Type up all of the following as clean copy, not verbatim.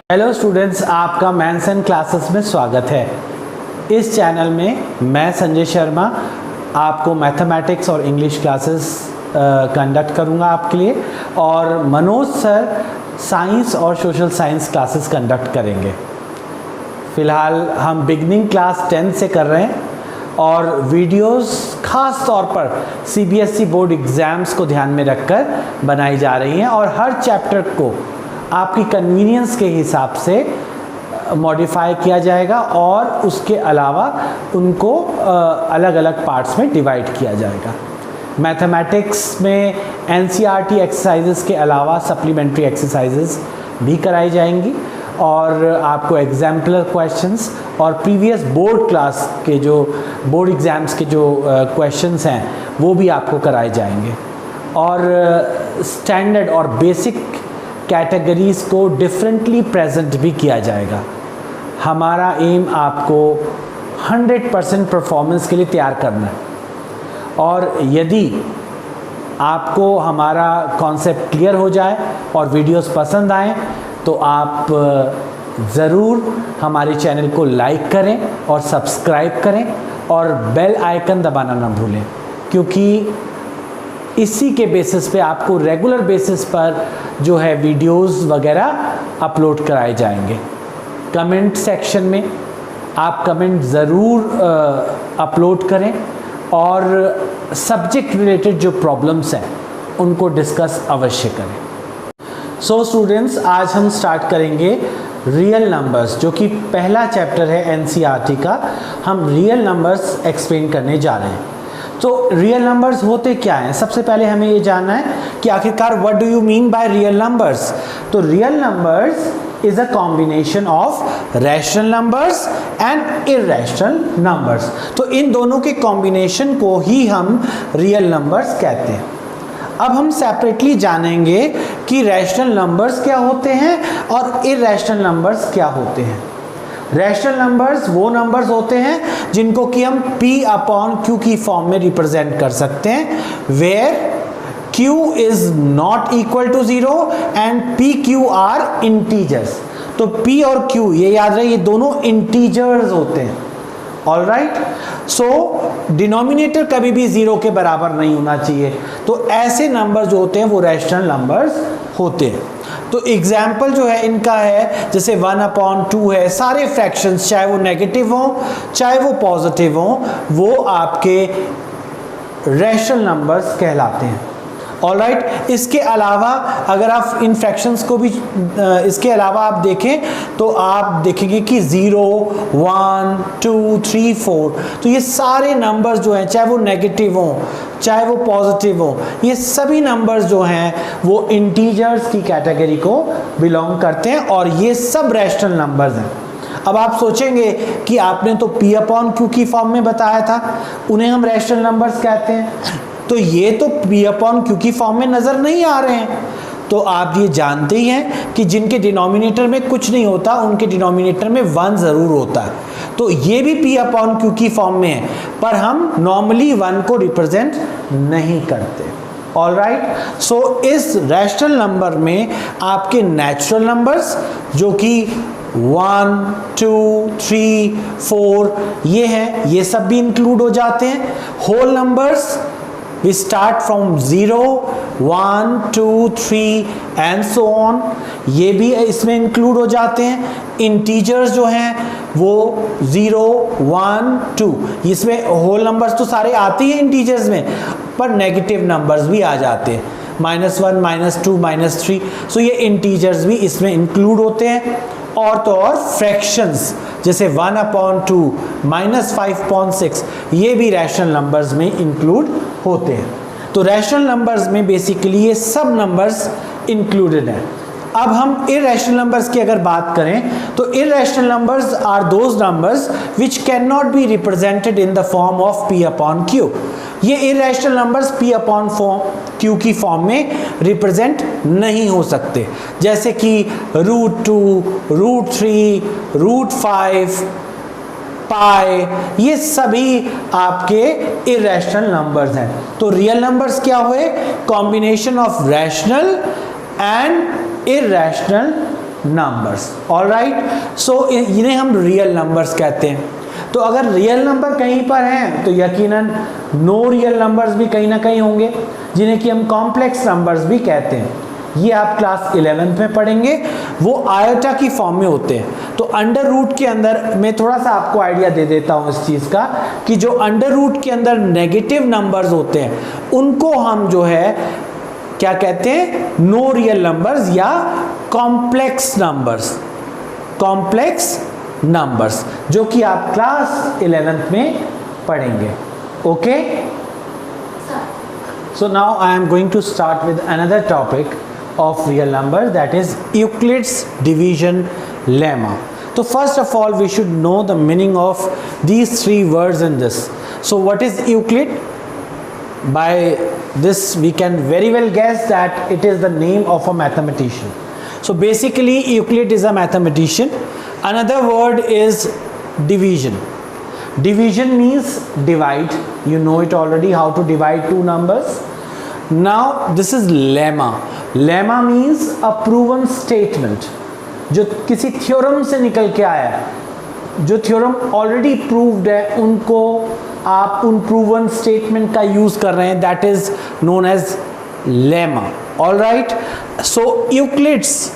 Hello students, आपका maths and classes में स्वागत है। इस चैनल में मैं संजय शर्मा आपको मैथमेटिक्स और इंग्लिश क्लासेस कंडक्ट करूंगा आपके लिए, और मनोज सर साइंस और सोशल साइंस क्लासेस कंडक्ट करेंगे। फ़िलहाल हम बिगनिंग क्लास 10 से कर रहे हैं और वीडियोस ख़ास तौर पर सीबीएसई बोर्ड एग्ज़ाम्स को ध्यान में रखकर बनाई जा रही हैं और हर चैप्टर को आपकी कन्वीनियंस के हिसाब से मॉडिफाई किया जाएगा और उसके अलावा उनको अलग अलग पार्ट्स में डिवाइड किया जाएगा। मैथमेटिक्स में एनसीईआरटी एक्सरसाइजेस के अलावा सप्लीमेंट्री एक्सरसाइजेस भी कराई जाएंगी और आपको एग्जाम्पलर क्वेश्चंस और प्रीवियस बोर्ड क्लास के जो बोर्ड एग्ज़ाम्स के जो क्वेश्चंस हैं वो भी आपको कराए जाएंगे और स्टैंडर्ड और बेसिक कैटेगरीज़ को डिफरेंटली प्रेजेंट भी किया जाएगा। हमारा एम आपको 100% परफॉर्मेंस के लिए तैयार करना है और यदि आपको हमारा कॉन्सेप्ट क्लियर हो जाए और वीडियोस पसंद आए तो आप ज़रूर हमारे चैनल को लाइक करें और सब्सक्राइब करें और बेल आइकन दबाना ना भूलें, क्योंकि इसी के बेसिस पे आपको रेगुलर बेसिस पर जो है वीडियोस वगैरह अपलोड कराए जाएंगे। कमेंट सेक्शन में आप कमेंट ज़रूर अपलोड करें और सब्जेक्ट रिलेटेड जो प्रॉब्लम्स हैं उनको डिस्कस अवश्य करें। सो स्टूडेंट्स, आज हम स्टार्ट करेंगे रियल नंबर्स, जो कि पहला चैप्टर है एनसीईआरटी का। हम रियल नंबर्स एक्सप्लेन करने जा रहे हैं। तो रियल नंबर्स होते क्या हैं? सबसे पहले हमें ये जानना है कि आखिरकार what do you mean by real numbers. तो real numbers is a combination of rational numbers and irrational numbers. तो इन दोनों के कॉम्बिनेशन को ही हम रियल नंबर्स कहते हैं। अब हम सेपरेटली जानेंगे कि रैशनल नंबर्स क्या होते हैं और इररेशनल नंबर्स क्या होते हैं। रैशनल नंबर्स वो नंबर्स होते हैं जिनको कि हम P/Q की फॉर्म में रिप्रेजेंट कर सकते हैं, where Q is not equal to 0 and PQ are integers. तो P और Q ये याद रहे, ये दोनों इंटीजर्स होते हैं। ऑल राइट, सो डिनोमिनेटर कभी भी 0 के बराबर नहीं होना चाहिए। तो ऐसे नंबर जो होते हैं वो रैशनल नंबर्स होते हैं। तो एग्जाम्पल जो है इनका है, जैसे 1/2 है। सारे फ्रैक्शंस चाहे वो नेगेटिव हों चाहे वो पॉजिटिव हों, वो आपके रैशनल नंबर्स कहलाते हैं। ऑलराइट, इसके अलावा अगर आप इन फ्रैक्शंस को भी इसके अलावा आप देखें तो आप देखेंगे कि 0, 1, 2, 3, 4, तो ये सारे नंबर्स जो हैं, चाहे वो नेगेटिव हों चाहे वो पॉजिटिव हो, ये सभी नंबर्स जो हैं वो इंटीजर्स की कैटेगरी को बिलोंग करते हैं और ये सब रैशनल नंबर्स हैं। अब आप सोचेंगे कि आपने तो P/Q की फॉर्म में बताया था, उन्हें हम रैशनल नंबर्स कहते हैं, तो ये तो P/Q की फॉर्म में नज़र नहीं आ रहे हैं। तो आप ये जानते ही हैं कि जिनके डिनोमिनेटर में कुछ नहीं होता उनके डिनोमिनेटर में 1 ज़रूर होता है। तो ये भी P/Q की फॉर्म में है, पर हम नॉर्मली 1 को रिप्रेजेंट नहीं करते। ऑल राइट, सो इस रैशनल नंबर में आपके नेचुरल नंबर्स जो कि 1, 2, 3, 4 ये हैं, ये सब भी इंक्लूड हो जाते हैं। Whole numbers we start from 0, 1, 2, 3 and so on, ये भी इसमें इंक्लूड हो जाते हैं। इंटीजर्स जो हैं वो 0, 1, 2, इसमें होल नंबर्स तो सारे आते हैं इंटीजर्स में, पर नेगेटिव नंबर्स भी आ जाते हैं, -1, -2, -3, सो ये इंटीजर्स भी इसमें इंक्लूड होते हैं। और तो और फ्रैक्शंस जैसे 1/2, -5/6 ये भी रैशनल नंबर्स में इंक्लूड होते हैं। तो रैशनल नंबर्स में बेसिकली ये सब नंबर्स इंक्लूडेड हैं। अब हम इररेशनल नंबर्स की अगर बात करें तो irrational numbers are those numbers which can not be represented in the form of P/Q। ये इररेशनल नंबर्स P/Q की फॉर्म में रिप्रेजेंट नहीं हो सकते, जैसे कि √2, √3, √5, पाई, ये सभी आपके इररेशनल नंबर्स हैं। तो रियल नंबर्स क्या हुए? Combination of rational and irrational numbers. Alright, so इन्हें हम रियल नंबर्स कहते हैं। तो अगर रियल नंबर कहीं पर हैं तो यकीनन नो रियल नंबर्स भी कहीं ना कहीं होंगे, जिन्हें कि हम कॉम्प्लेक्स नंबर्स भी कहते हैं। ये आप क्लास 11th में पढ़ेंगे, वो आयोटा की फॉर्म में होते हैं। तो अंडर रूट के अंदर मैं थोड़ा सा आपको आइडिया दे देता हूँ इस चीज़ का कि जो अंडर रूट के अंदर नेगेटिव नंबर्स होते हैं उनको हम जो है क्या कहते हैं, नो रियल नंबर्स या कॉम्प्लेक्स नंबर्स, कॉम्प्लेक्स नंबर्स, जो कि आप क्लास 11th में पढ़ेंगे। Okay, so now I am going to start with another topic of real numbers, that is Euclid's division lemma. So first of all we should know the meaning of these three words in this. So what is Euclid? By this we can very well guess that it is the name of a mathematician. So basically Euclid is a mathematician. Another word is division. Division means divide. You know it already, how to divide two numbers. Now this is lemma. Lemma means a proven statement, जो किसी theorem से निकल के आया है, जो theorem already proved है उनको आप उन प्रूवन स्टेटमेंट का यूज कर रहे हैं, that is known as lemma. All right, so Euclid's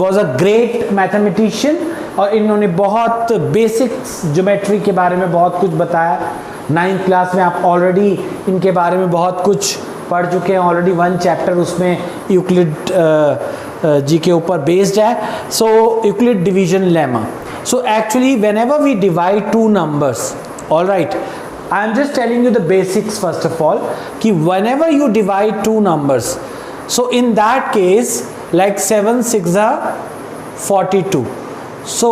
was a great mathematician और इन्होंने बहुत बेसिक्स ज्योमेट्री के बारे में बहुत कुछ बताया। 9th क्लास में आप ऑलरेडी इनके बारे में बहुत कुछ पढ़ चुके हैं, ऑलरेडी 1 चैप्टर उसमें यूक्लिड जी के ऊपर बेस्ड है। So Euclid division lemma. So actually whenever we divide two numbers, all right, I am just telling you the basics first of all, कि whenever you divide two numbers, so in that case like 7 6 are 42, so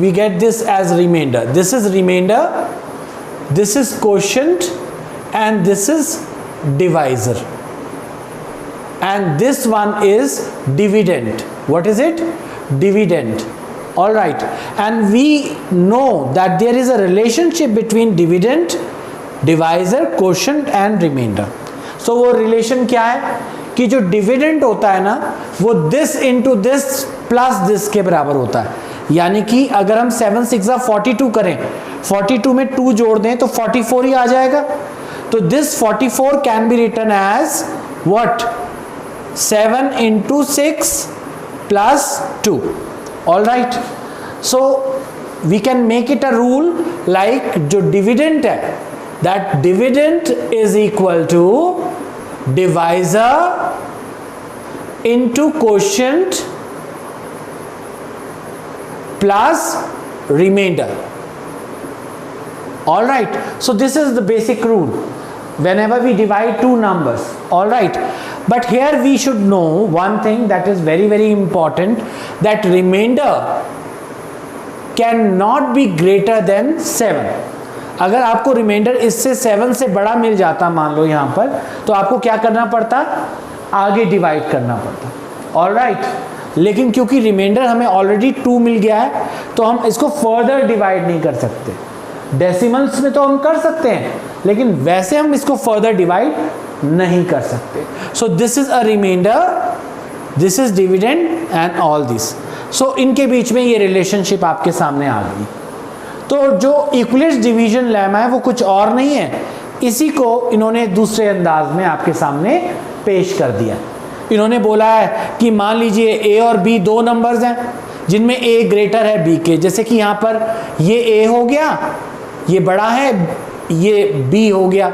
we get this as remainder. This is remainder, this is quotient, and this is divisor, and this one is dividend. What is it? Dividend. All right, and we know that there is a relationship between dividend, divisor, quotient and remainder. So वो relation क्या है कि जो dividend होता है ना वो this into this plus this के बराबर होता है। यानी कि अगर हम 7 6 42 करें, 42 में 2 जोड़ दें तो 44 ही आ जाएगा। तो this 44 can be written as what? 7 into 6 plus 2. All right, so we can make it a rule like जो dividend है, that dividend is equal to divisor into quotient plus remainder. All right, so this is the basic rule whenever we divide two numbers. All right, but here we should know one thing that is very very important, that remainder cannot be greater than 7. अगर आपको reminder इससे 7 से बड़ा मिल जाता मान लो यहाँ पर, तो आपको क्या करना पड़ता? आगे डिवाइड करना पड़ता। ऑल राइट, लेकिन क्योंकि रिमाइंडर हमें ऑलरेडी 2 मिल गया है तो हम इसको फर्दर डिवाइड नहीं कर सकते। डेसिमल्स में तो हम कर सकते हैं, लेकिन वैसे हम इसको फर्दर डिवाइड नहीं कर सकते। So this is a reminder, this is dividend and all this. So इनके बीच में ये रिलेशनशिप आपके सामने आ गई। तो जो यूक्लिड्स डिवीजन लेमा है वो कुछ और नहीं है, इसी को इन्होंने दूसरे अंदाज में आपके सामने पेश कर दिया। इन्होंने बोला है कि मान लीजिए ए और बी दो नंबर्स हैं जिनमें ए ग्रेटर है बी के, जैसे कि यहाँ पर ये ए हो गया, ये बड़ा है, ये बी हो गया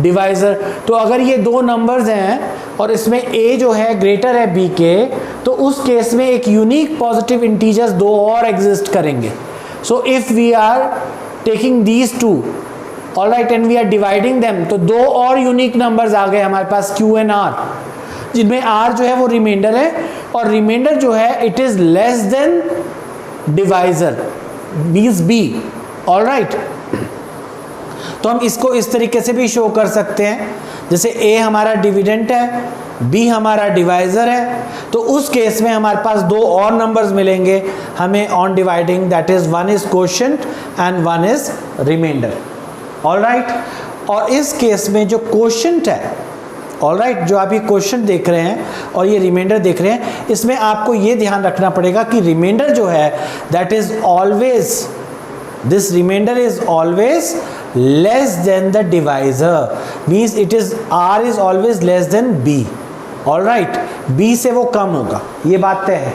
डिवाइजर। तो अगर ये दो नंबर्स हैं और इसमें ए जो है ग्रेटर है बी के, तो उस केस में एक यूनिक पॉजिटिव इंटीजर्स दो और एग्जिस्ट करेंगे। So if we are taking these two, all right, and we are dividing them, तो दो और यूनिक नंबर्स आ गए हमारे पास क्यू एंड आर, जिनमें आर जो है वो रिमाइंडर है और रिमाइंडर जो है it is less than divisor means B. All right, तो हम इसको इस तरीके से भी शो कर सकते हैं, जैसे ए हमारा डिविडेंट है, बी हमारा डिवाइजर है, तो उस केस में हमारे पास दो और नंबर्स मिलेंगे हमें on dividing, that is one is quotient and one is remainder. All right, और इस केस में जो क्वोशिएंट है ऑलराइट, जो आप ये क्वेश्चन देख रहे हैं और ये रिमाइंडर देख रहे हैं, इसमें आपको ये ध्यान रखना पड़ेगा कि रिमाइंडर जो है that is always, this remainder is always less than the divisor, means it is r is always less than b, all right, b से वो कम होगा, ये बात तय है।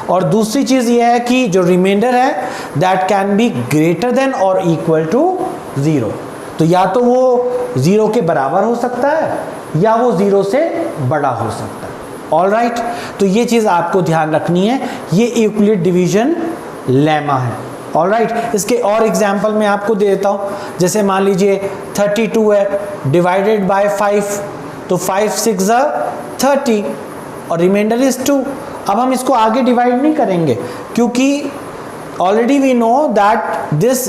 और दूसरी चीज ये है कि जो रिमाइंडर है that can be greater than और इक्वल टू 0, तो या तो वो 0 के बराबर हो सकता है या वो 0 से बड़ा हो सकता है, ऑलराइट। तो ये चीज़ आपको ध्यान रखनी है, ये यूक्लिड डिवीजन लेमा है, ऑलराइट। इसके और एग्जाम्पल मैं आपको दे देता हूँ, जैसे मान लीजिए 32 है डिवाइडेड बाय 5, तो 5 6 30 और रिमाइंडर इज 2। अब हम इसको आगे डिवाइड नहीं करेंगे क्योंकि already we know that this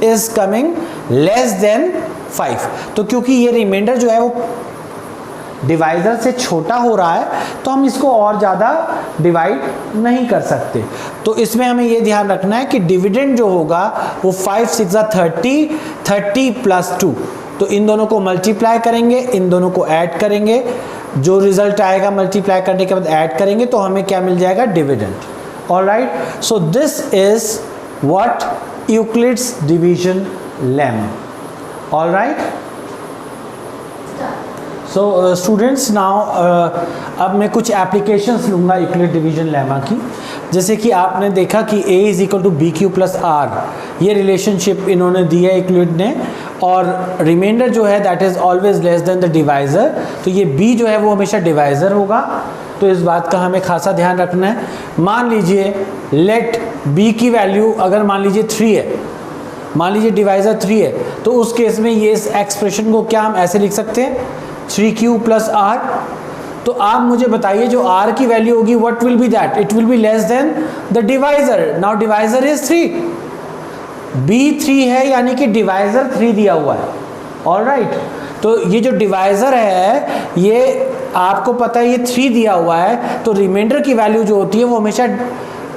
is coming less than 5, तो क्योंकि ये रिमाइंडर जो है वो डिवाइजर से छोटा हो रहा है तो हम इसको और ज़्यादा डिवाइड नहीं कर सकते। तो इसमें हमें ये ध्यान रखना है कि डिविडेंड जो होगा वो 5 6 30, 30 प्लस 2, तो इन दोनों को मल्टीप्लाई करेंगे, इन दोनों को ऐड करेंगे, जो रिजल्ट आएगा मल्टीप्लाई करने के बाद ऐड करेंगे तो हमें क्या मिल जाएगा, dividend, alright. So this is what Euclid's division lemma, alright. So students now अब मैं कुछ एप्लीकेशंस लूँगा यूक्लिड डिवीजन लेमा की। जैसे कि आपने देखा कि a is equal to B Q plus R, ये रिलेशनशिप इन्होंने दी है यूक्लिड ने, और रिमाइंडर जो है that is always less than the divisor, तो ये b जो है वो हमेशा डिवाइज़र होगा, तो इस बात का हमें खासा ध्यान रखना है। मान लीजिए लेट b की वैल्यू अगर मान लीजिए 3 है, मान लीजिए डिवाइज़र 3 है, तो उस केस में ये इस एक्सप्रेशन को क्या हम ऐसे लिख सकते हैं, 3q प्लस r। तो आप मुझे बताइए जो r की वैल्यू होगी what will be that, it will be less than the divisor. Now divisor is 3, b 3 है यानी कि डिवाइजर 3 दिया हुआ है, ऑलराइट। तो ये जो डिवाइजर है ये आपको पता है ये 3 दिया हुआ है, तो रिमाइंडर की वैल्यू जो होती है वो हमेशा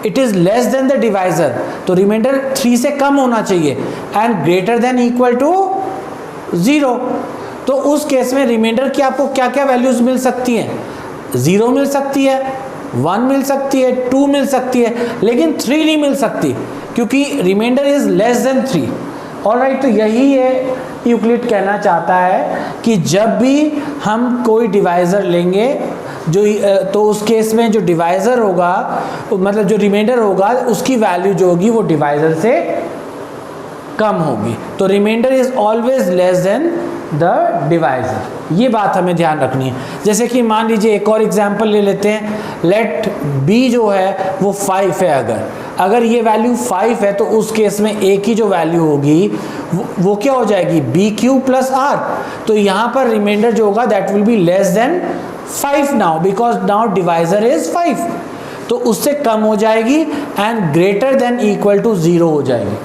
it is less than the divisor, तो रिमाइंडर 3 से कम होना चाहिए and greater than equal to 0। तो उस केस में रिमाइंडर की आपको क्या क्या वैल्यूज मिल सकती हैं, 0 मिल सकती है, 1 मिल सकती है, 2 मिल सकती है, लेकिन 3 नहीं मिल सकती क्योंकि remainder is less than 3, all right. तो यही है यूक्लिड कहना चाहता है कि जब भी हम कोई डिवाइज़र लेंगे जो तो उस केस में जो डिवाइज़र होगा मतलब जो रिमाइंडर होगा उसकी वैल्यू जो होगी वो डिवाइज़र से कम होगी, तो remainder is always less than the divisor, ये बात हमें ध्यान रखनी है। जैसे कि मान लीजिए एक और एग्जांपल ले लेते हैं, लेट b जो है वो 5 है, अगर ये वैल्यू 5 है तो उस केस में a की जो वैल्यू होगी वो क्या हो जाएगी, बी क्यू प्लस आर। तो यहाँ पर रिमाइंडर जो होगा that will be less than 5 now, because now divisor is 5, तो उससे कम हो जाएगी and greater than equal to 0 हो जाएगी।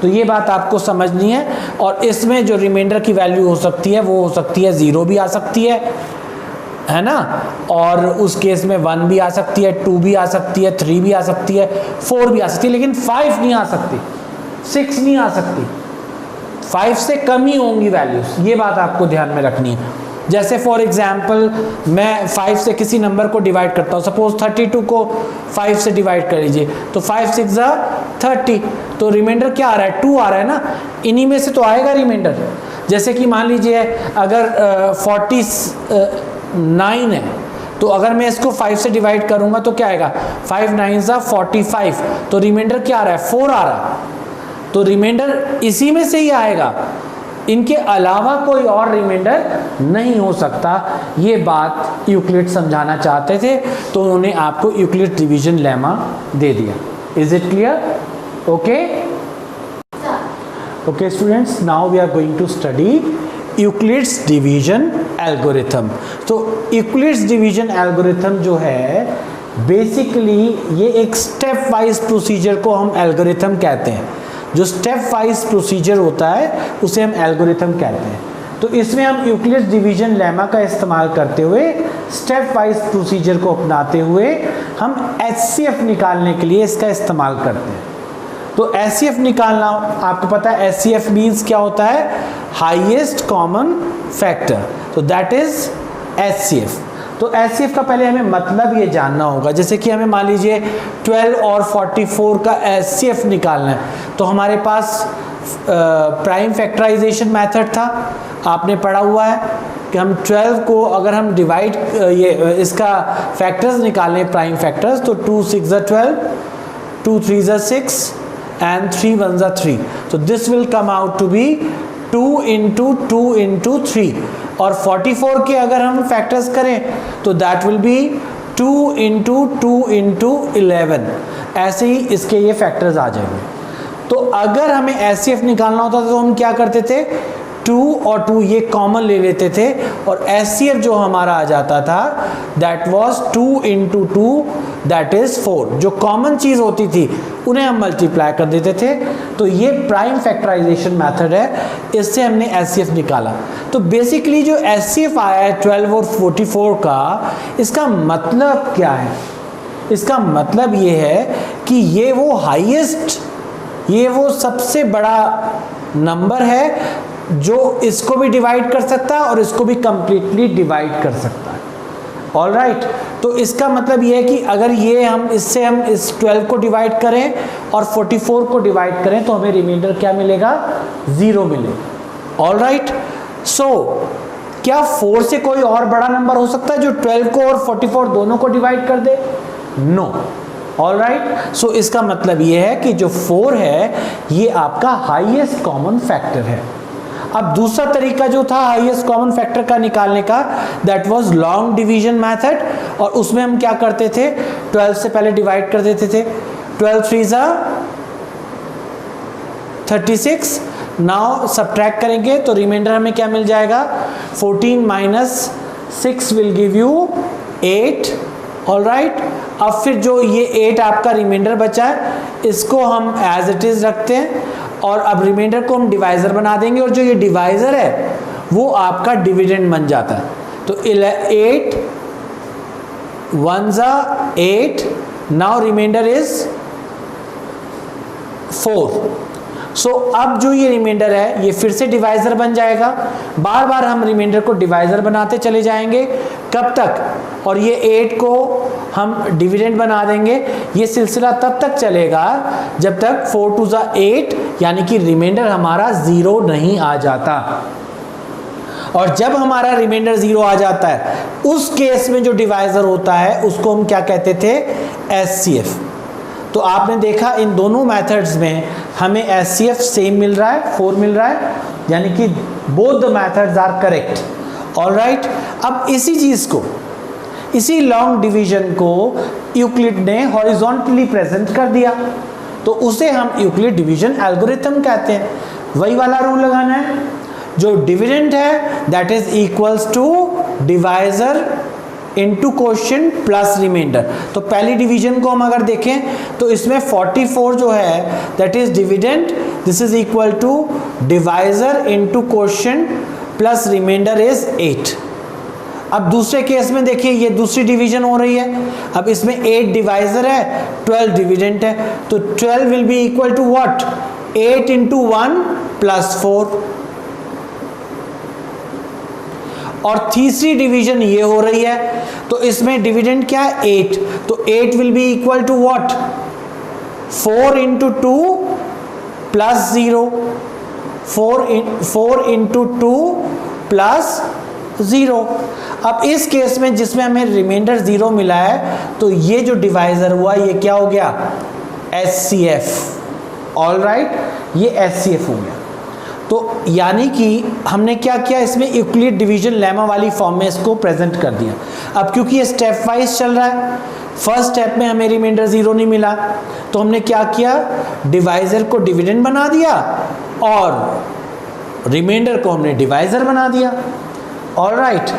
तो ये बात आपको समझनी है, और इसमें जो रिमाइंडर की वैल्यू हो सकती है वो हो सकती है 0 भी आ सकती है ना, और उस केस में 1 भी आ सकती है, 2 भी आ सकती है, 3 भी आ सकती है, 4 भी आ सकती है, लेकिन 5 नहीं आ सकती, 6 नहीं आ सकती, 5 से कम ही होंगी वैल्यूज, ये बात आपको ध्यान में रखनी है। जैसे फॉर एग्जाम्पल मैं 5 से किसी नंबर को डिवाइड करता हूँ, सपोज 32 को 5 से डिवाइड कर लीजिए, तो 5 6 30, तो रिमाइंडर क्या आ रहा है, 2 आ रहा है ना, इन्हीं में से तो आएगा रिमाइंडर। जैसे कि मान लीजिए अगर 49 है, तो अगर मैं इसको 5 से डिवाइड करूँगा तो क्या आएगा, 5 9 45, तो रिमाइंडर क्या आ रहा है, 4 आ रहा है, तो रिमाइंडर इसी में से ही आएगा, इनके अलावा कोई और रिमाइंडर नहीं हो सकता। ये बात यूक्लिड समझाना चाहते थे, तो उन्होंने आपको यूक्लिड डिवीजन लेमा दे दिया। Is it clear? Okay okay students, now we are going to study Euclid's division algorithm. तो यूक्लिड्स डिवीजन एल्गोरिथम जो है बेसिकली ये एक स्टेप वाइज प्रोसीजर को हम एल्गोरिथम कहते हैं। जो स्टेप वाइज प्रोसीजर होता है उसे हम एल्गोरिथम कहते हैं। तो इसमें हम यूक्लिड्स डिवीजन लेमा का इस्तेमाल करते हुए स्टेप वाइज प्रोसीजर को अपनाते हुए हम HCF निकालने के लिए इसका इस्तेमाल करते हैं। तो HCF निकालना आपको पता है, HCF मीन्स क्या होता है, हाईएस्ट कॉमन फैक्टर। तो दैट इज HCF। तो HCF का पहले हमें मतलब ये जानना होगा। जैसे कि हमें मान लीजिए 12 और 44 का HCF निकालना है, तो हमारे पास प्राइम फैक्टराइजेशन मेथड था, आपने पढ़ा हुआ है कि हम 12 को अगर हम डिवाइड इसका फैक्टर्स निकालें प्राइम फैक्टर्स, तो 2 6 12, 2 3 6 and 3 1 3, so this will come out to be 2 into 2 into 3, और 44 के अगर हम फैक्टर्स करें तो that will B 2 into 2 into 11, ऐसे ही इसके ये फैक्टर्स आ जाएंगे। तो अगर हमें HCF निकालना होता तो हम क्या करते थे, 2 और 2 ये कॉमन ले लेते थे, और HCF जो हमारा आ जाता था that was 2 into 2 that is 4। जो कॉमन चीज़ होती थी उन्हें हम मल्टीप्लाई कर देते थे। तो ये प्राइम फैक्टराइजेशन मेथड है, इससे हमने HCF निकाला। तो बेसिकली जो HCF आया है 12 और 44 का, इसका मतलब क्या है? इसका मतलब ये है कि ये वो हाईएस्ट, ये वो सबसे बड़ा नंबर है जो इसको भी डिवाइड कर सकता है और इसको भी कंप्लीटली डिवाइड कर सकता है। ऑल राइट, तो इसका मतलब ये है कि अगर ये हम इससे हम इस 12 को डिवाइड करें और 44 को डिवाइड करें तो हमें रिमाइंडर क्या मिलेगा, 0 मिलेगा। ऑल राइट, सो क्या 4 से कोई और बड़ा नंबर हो सकता है जो 12 को और 44 दोनों को डिवाइड कर दे? नो। ऑल राइट, सो इसका मतलब ये है कि जो 4 है ये आपका हाईएस्ट कॉमन फैक्टर है। अब दूसरा तरीका जो था हाईएस्ट कॉमन फैक्टर का निकालने का, that was long division method, और उसमें हम क्या करते थे, 12 से पहले डिवाइड कर देते थे। 12 3 36, नाउ सब्ट्रैक्ट करेंगे तो रिमाइंडर हमें क्या मिल जाएगा, 14 minus 6 will give you 8। All right, अब फिर जो ये 8 आपका रिमाइंडर बचा है इसको हम एज इट इज रखते हैं, और अब रिमाइंडर को हम डिवाइजर बना देंगे, और जो ये डिवाइजर है वो आपका डिविडेंड बन जाता है। तो 8 1 8, नाउ रिमाइंडर इज 4। सो अब जो ये रिमाइंडर है ये फिर से डिवाइजर बन जाएगा। बार बार हम रिमाइंडर को डिवाइजर बनाते चले जाएंगे, कब तक, और ये 8 को हम डिविडेंड बना देंगे। ये सिलसिला तब तक चलेगा जब तक 4 2 8, यानी कि रिमाइंडर हमारा 0 नहीं आ जाता। और जब हमारा रिमाइंडर 0 आ जाता है उस केस में जो डिवाइजर होता है उसको हम क्या कहते थे, HCF। तो आपने देखा इन दोनों मेथड्स में हमें HCF सेम मिल रहा है, 4 मिल रहा है, यानी कि both the methods are correct. All right, अब इसी चीज़ को, इसी लॉन्ग डिवीजन को यूक्लिड ने हॉरिजॉन्टली प्रेजेंट कर दिया, तो उसे हम यूक्लिड डिवीजन एल्गोरिथम कहते हैं। वही वाला रूल लगाना है, जो डिविडेंड है that is equals to divisor into quotient plus remainder. तो पहली डिवीजन को हम अगर देखें तो इसमें 44 जो है that is dividend, this is equal to divisor into quotient plus remainder is 8। अब दूसरे केस में देखिए ये दूसरी डिवीजन हो रही है, अब इसमें 8 डिवाइजर है, 12 डिविडेंड है, तो 12 will be equal to what, 8 into 1 plus 4। और तीसरी डिवीजन ये हो रही है, तो इसमें डिविडेंड क्या है, 8, तो 8 will be equal to what, 4 into 2 plus 0, 4 into 2 plus 0। अब इस केस में जिसमें हमें रिमाइंडर 0 मिला है तो ये जो डिवाइजर हुआ ये क्या हो गया, HCF। ऑल राइट, ये HCF हो गया। तो यानी कि हमने क्या किया, इसमें यूक्लिड डिवीजन लेमा वाली फॉर्म में इसको प्रेजेंट कर दिया। अब क्योंकि ये स्टेप वाइज चल रहा है, फर्स्ट स्टेप में हमें रिमाइंडर 0 नहीं मिला तो हमने क्या किया, डिवाइजर को डिविडेंड बना दिया और रिमाइंडर को हमने डिवाइजर बना दिया। ऑल राइट,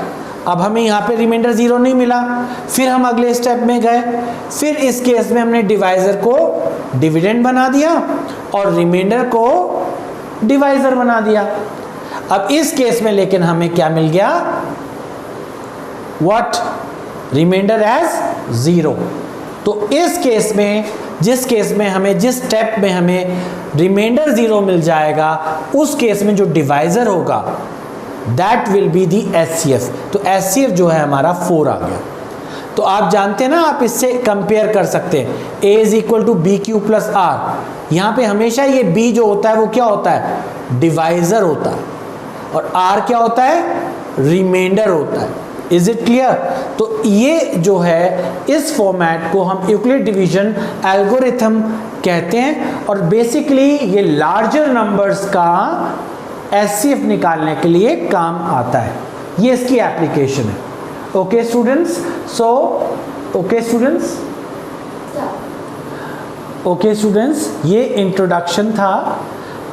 अब हमें यहाँ पे रिमाइंडर 0 नहीं मिला, फिर हम अगले स्टेप में गए, फिर इस केस में हमने डिवाइजर को डिविडेंड बना दिया और रिमाइंडर को डिवाइजर बना दिया। अब इस केस में लेकिन हमें क्या मिल गया, व्हाट, रिमाइंडर एज 0। तो इस केस में, जिस केस में हमें, जिस स्टेप में हमें रिमाइंडर 0 मिल जाएगा, उस केस में जो डिवाइजर होगा that will be the HCF। तो HCF जो है हमारा 4 आ गया। तो आप जानते हैं ना, आप इससे कंपेयर कर सकते हैं, A is equal to B Q plus R. यहाँ पे हमेशा ये B जो होता है वो क्या होता है, डिवाइजर होता है, और R क्या होता है, रिमाइंडर होता है। Is it clear? तो ये जो है इस फॉर्मेट को हम यूक्लिड डिवीजन एल्गोरिथम कहते हैं, और बेसिकली ये लार्जर नंबर्स का HCF निकालने के लिए काम आता है। ये इसकी एप्लीकेशन है। ओके स्टूडेंट्स, ओके स्टूडेंट्स, ये इंट्रोडक्शन था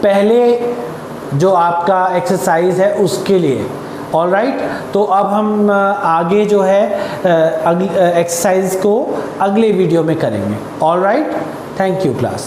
पहले जो आपका एक्सरसाइज है उसके लिए। ऑलराइट, तो अब हम आगे जो है एक्सरसाइज को अगले वीडियो में करेंगे। Alright, thank you class.